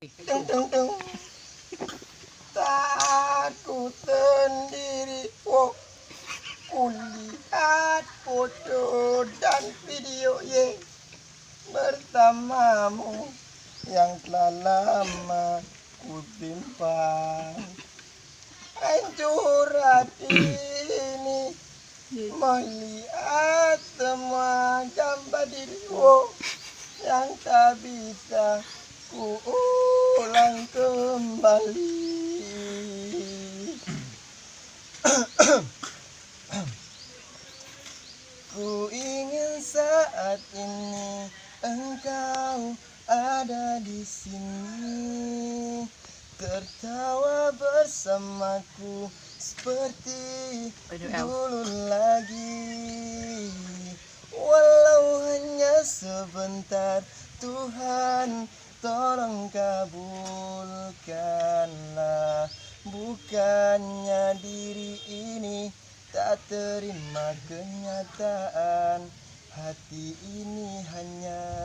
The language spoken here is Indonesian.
Tung tung tung. Saat ku sendiri, kulihat foto dan video bersamamu yang telah lama ku simpan. Hancur hati ini melihat semua gambar dirimu yang tak bisa ku ulang kembali. Ku ingin saat ini engkau ada di sini, tertawa bersamaku seperti dulu lagi. Walau hanya sebentar, Tuhan tolong kabulkanlah. Bukannya diri ini tak terima kenyataan, hati ini hanya